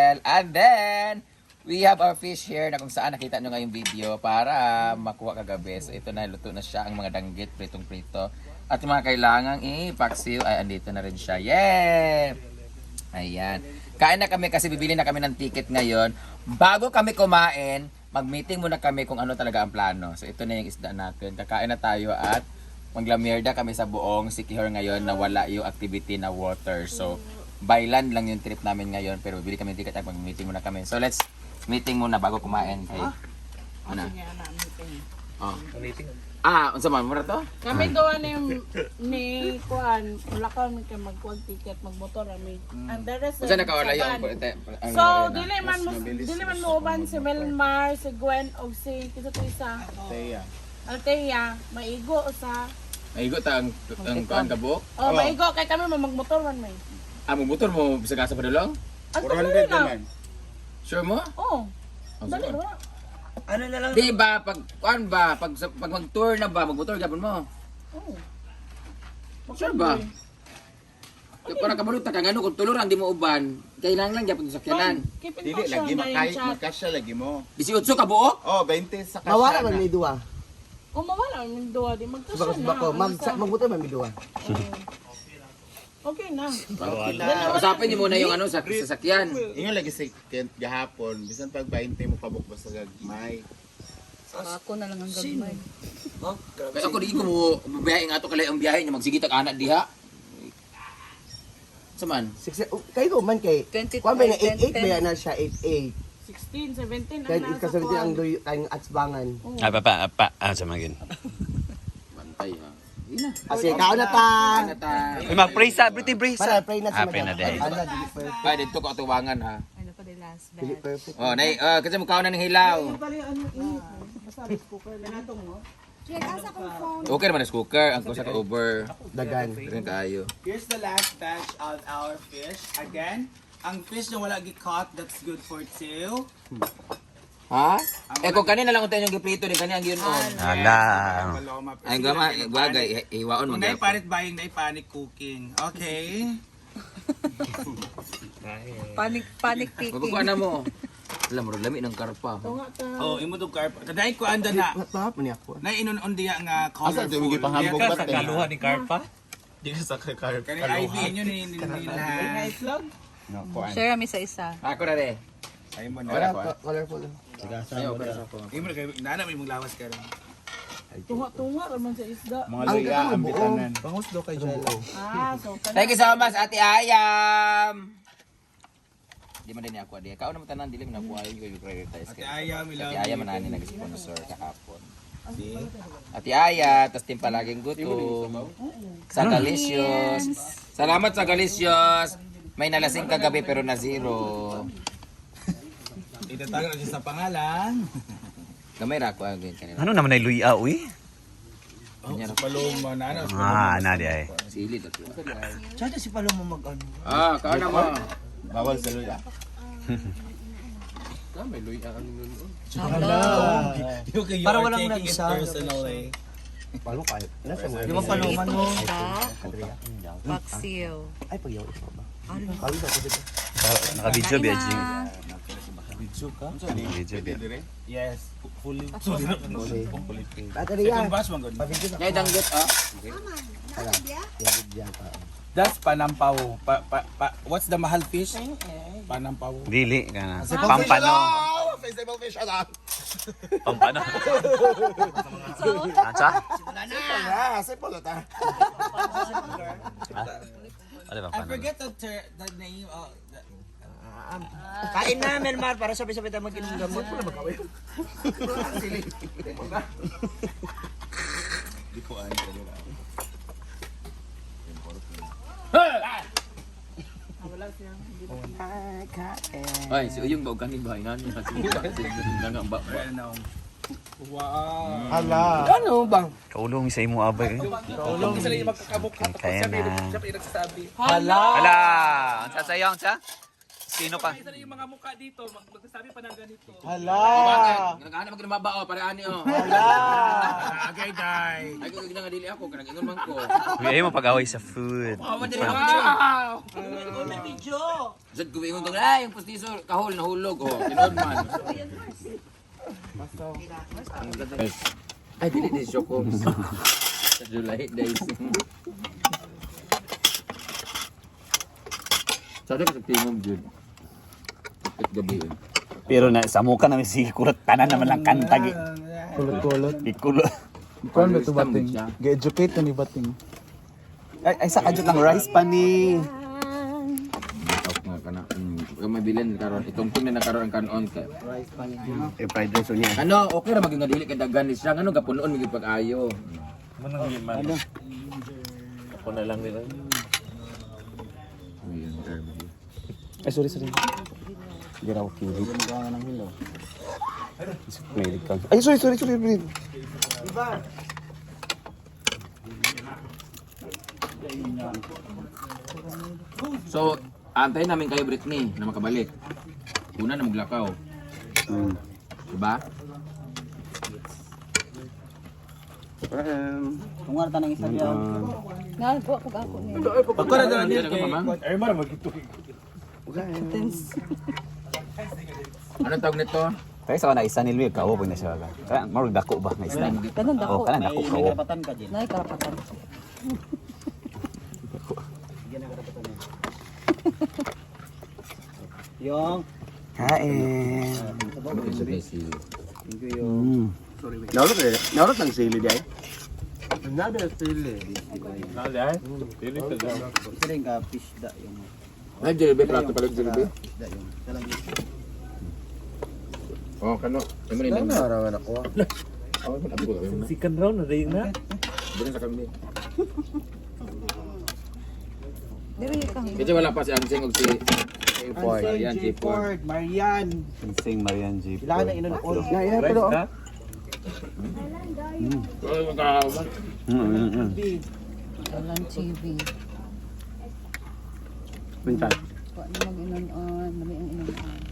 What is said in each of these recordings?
Michelle. And then, we have our fish here na kung saan nakita nyo ngayong video para makuha kagabi. So ito na, luto na siya ang mga danggit, pritong-prito. At yung mga kailangang ipaksiw, ay andito na rin siya. Yeah! Ayan. Kain na kami kasi bibili na kami ng ticket ngayon. Bago kami kumain, mag-meeting muna kami kung ano talaga ang plano. So ito na yung isda natin. Kakain na tayo at maglamierda kami sa buong Siquijor ngayon na wala yung activity na water. So by land lang yung trip namin ngayon pero bibili kami ng ticket at mag-meeting muna kami. So let's meeting muna bago kumain. Okay. Ano? Oh. Unsa man mura to? Kami doon ni Kuan, wala kami kay magkuag ticket, magmotor kami. And the rest Unsa nakawala yung So, dili man mo uban si Melmar, si Gwen og si isa. Althea, maigo sa. Maigo ta ang kuan kabuk. Oh, maigo kay kami magmotor man may. Motor mo bisa ka sa padulong? Ang 400 naman. Sure mo? Oh. Dali ba? Ano na lang? Di ba pag kuan ba pag mag-tour na ba magmotor gapon mo? Oh. Sure ba? Para kabulot ta kang ano kung tuluran di mo uban, kailangan lang gyapon sa sakyanan. Dili lagi makasya lagi mo. 18 ka buok? Oh, 20 sa kasya. Mawala man may duwa. Kung mawala man duwa di magkasya Subak ko, magbuto man may duwa. Okay na. Usapin niyo muna yung ano sa sasakyan. Ingon lagi sa Kent gahapon, bisan pag 20 mo kabuk ba sa gagmay. Ako na lang ang gagmay. Kaya ako di ko mo biyahe nga to kalay ang biyahe niya magsigit ang anak diha. Saman? Kayo man kay. Kuan ba na 88 ba na siya 88. 16, 17 ang Kaya nasa ikasabihin Kuan. ang doy kayong atsbangan. Sa magin. Bantay ha. Ina. Kasi kao na ta. Mag-pray sa, pretty pray Para sa. pray na si Pray na madam. day. Ala dili perfect. Ay dito ko atuwangan ha. Ano pa di last Dili perfect. Oh, nay kasi mukha na ng hilaw. Okay naman ang cooker, ang kusa ka over. Dagan. Rin kaayo. Here's the last batch of our fish. Again, ang fish na wala gi-caught, that's good for 2. Ha? Kung kanina lang unta yung giprito ni kanina ang yun on. Hala. Paloma. Ay gama bagay iwaon Kung man. na'y parit buying, na'y panic cooking. Okay? Panic Magkukuha na mo. Alam mo, lami ng karpa. Oh, imo dog carp. Kaday ko anda na. Tahap man ako. Na inon diya nga Asa di mo colorful. gipahambog ba te? ni Carpa? Di sa karp. Kani IV inyo ni nila. No, kuan. Share kami sa isa. Ako na rin. Ay mo Wala na. ko. Colorful. Ayaw ko sa ako. Imo na kay nana may muglawas ka ron. Tunga raman sa isda. Mga Ang luya ang buo. bitanan. So Thank you so much, Ate Ayam. Di man din ako adi. Kao naman tanan dili man ako ayo ko prioritize Ate Ayam, we love Ate Ayam you. manani nag-sponsor kahapon. Ate Aya, tas tim palaging gutom. Sa Galicios. Salamat sa Galicios. May nalasing kagabi pero na zero. Itatago na siya sa pangalan. Gamay ra ko ang kanina. Ano naman ay luya, uy? Kanya ra. Paloma na ano. Na di ay. Silid ako. Sada si Paloma mag-ano. Kao na mo. Bawal sa luya. Para walang nag-isa. Personally. Paloma kayo. Nasa mo. Di ba Paloma no? Paksiw. Ay pagyaw ito ba? Kali ba ko dito? Naka-video, Biajing. Video ka? Video, Biajing. Yes. Fully. At ano yan? Second batch man gud. Pabigyo na. Ngay danggit Tara. Yabig dyan pa. That's panampaw. What's the mahal fish? Panampaw. Dili ka na. Pampano. Festival fish ala. Pampano. Ansa? Ah, simple ta. Ano ba I pampano? forget the name of Kain na, Melmar, para sabi-sabi tayo mag-inom gamot. Wala ba kawin? Di ko ani kanila. Ay, si Uyong ba kanin ba yan? Nga ba? ano. Wow. Hala. Ano bang? Kaulong sa imo abay. Tulong sila yung magkakabok. Kaya na. Siya pinagsasabi. Hala! Ang sasayaw, sa? Sino pa? Isa na yung mga mukha dito, magsasabi pa ng ganito. Hala! Naghahanap mag lumaba oh, para ani oh. Agay, day. Ay ko nga dili ako kanang ingon man ko. Uy, ayaw mapag-away sa food. Oh, madali ako dili. Ikaw may video! Sad ko ingon ko ay yung pustiso kahol nahulog oh. Tinod man. Ay dili di ko. Sa July days. Sada ka sa tingom jud. At gabi yun. Pero na sa mukha namin sige kurot tanan naman lang kantag. Kulot-kulot. Ikulo. Kuan ba ito bating? Ga-educate na ni bating. Ay sa kadyo lang rice pa ni. Out nga kana. Kung mabilin karon itong ting na nakaroon ang kanon ka. Eh fried rice niya. Ano, okay ra maging dili kay daghan ni siya. Ano gapunon mig pag-ayo. Ako na lang nila. Ay sorry. Hindi raw kili. Ay sorry. Brin. So, antayin namin kayo Britney na makabalik. Una na maglakaw. Diba? Tungar ta ng isa diyan. Nagawa ko ako niya. Pagkara na lang dito mama. Anong tawag nito? Kaya sa na isa ni Luis kawo po na siya. Kaya marag dako ba na isda. Kanan Oh, dako. kana dako May kawo. karapatan ka din. Nay karapatan. Yung Kain. thank you yung Naurot lang sili di ay. isa rin ka fish da yung Ay, jilbe, plato pala jilbe. da yung isa lang yung Oh, kano. Ay mo rin. Narawan ako. Sikan raw na rin na. Bulan sa kami. Dili ka. Kasi wala pa si Anseng og si Ford. Marian J. Ford. Marian. Sing Marian G. Kailangan na inunood. Ya pero. Ay, magkakaman. Walang TV. Pintan. Wa na mag-inon-on, mali ang inon-on.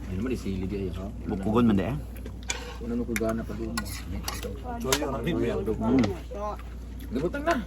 Ay naman isili di ay. Bukugon man de. Una no ko gana pa doon. Gabutan na.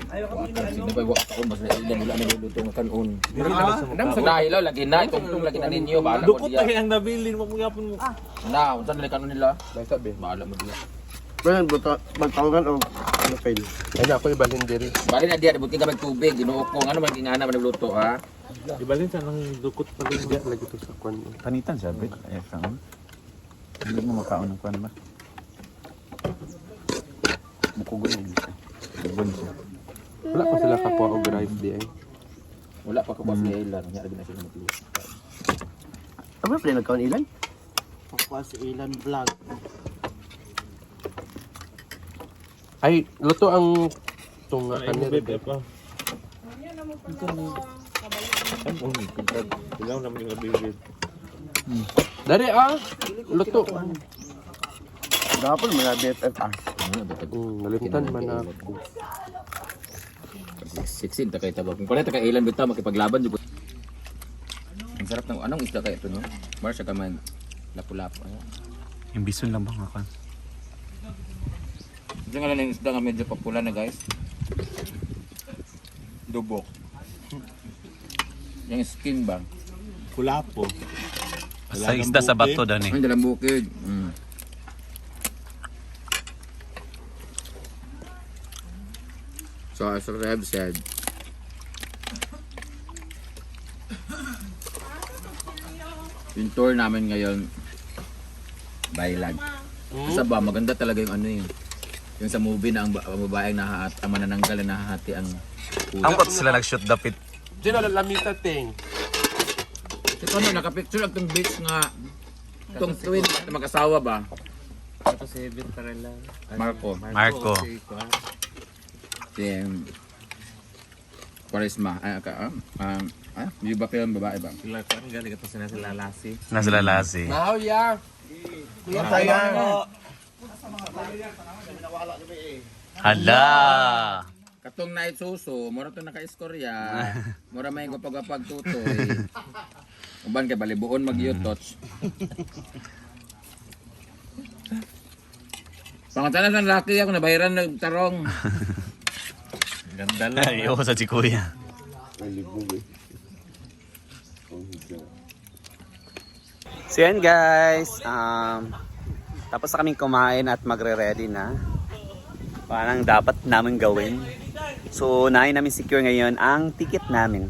Kasi na pag ako mas na ilan wala na luluto ng kanon. Andam sa dahilaw lagi na itong lagi na ninyo bahala ko diya. Ang nabilin mo mga po mo. Na, unsa na kanon nila? Sabi, bahala mo diya. Pero buta magtawagan o ano fail. Ay ako ibalhin diri. Bali na diya buti ka magtubig, ginuok ko ano man gingana man nagluto ha. Ibalhin sa nang dukot pa rin diya lagi to sa kwan. Panitan siya, bit. Ay, kaon. Hindi mo makaon ng kuan ba? Bukugon yun siya. Bukugon siya. Wala pa sila kapwa og drive di ay. Wala pa ko ba siya ilan, nya lagi na sila magluto. Ano pa nagkaon ilan? Pakwa si Ilan Vlog. Ay, luto ang tunga kanila. Dari luto. Gapon mga BFF ah. Nalimtan man ako. Siksin ta kay tabak. Kung ta kay ilan bitaw makipaglaban jud. Ang sarap ng anong isda kay ito no? Marsha ka man lapu-lapu. Yung bison lang ba nga kan? Ito nga lang yung isda nga medyo popular na guys. Dubok. Yung skin ba? Kulapo. Sa isda sa bato dan eh. Ang dalang bukid. So as Reb said, yung tour namin ngayon, Baylag. Sa ba, maganda talaga yung ano yun. Yung sa movie na ang babaeng ang manananggal na nahahati ang Ang kot sila nag-shoot dapit. Dino lamita ting. Ito ano, nakapicture ang itong beach nga itong twin na mag-asawa ba? Ito si Evin Parela. Marco. Marco. Si Parisma. Yung ba yung babae ba? Sila ko ang galing ito sila sila lasi. Nasa lalasi. Now ya. Hala! Katong night suso, mura to naka-iskorya. Mura may gapag-gapag tutoy. Uban kay balibuon mag-yotoch. Pangatala ng laki ako nabayaran ng tarong. Ganda lang. Ayoko sa si Kuya. So yan guys, tapos na kaming kumain at magre-ready na. Parang dapat namin gawin. So nahin namin secure ngayon ang ticket namin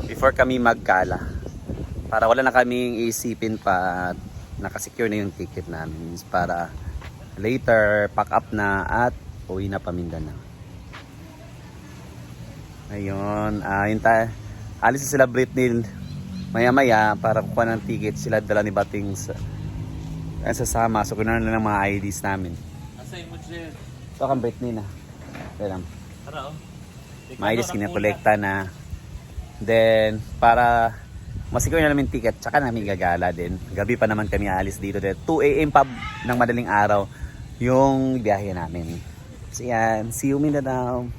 before kami magkala. Para wala na kaming isipin pa, nakasecure na yung ticket namin. Para later pack up na at uwi na pa Mindanao. Ayun, alis na sila Britney maya-maya para kukuha ng ticket. Sila dala ni Bating sasama. So kunan na ng mga IDs namin. Asay mo siya. Ito kang Britney na. Kaya lang. Tara oh. Mga IDs kinakolekta na. Then, para masiguro na namin ticket, tsaka namin gagala din. Gabi pa naman kami aalis dito. 2 AM pa ng madaling araw yung biyahe namin. So yan, see you Mindanao.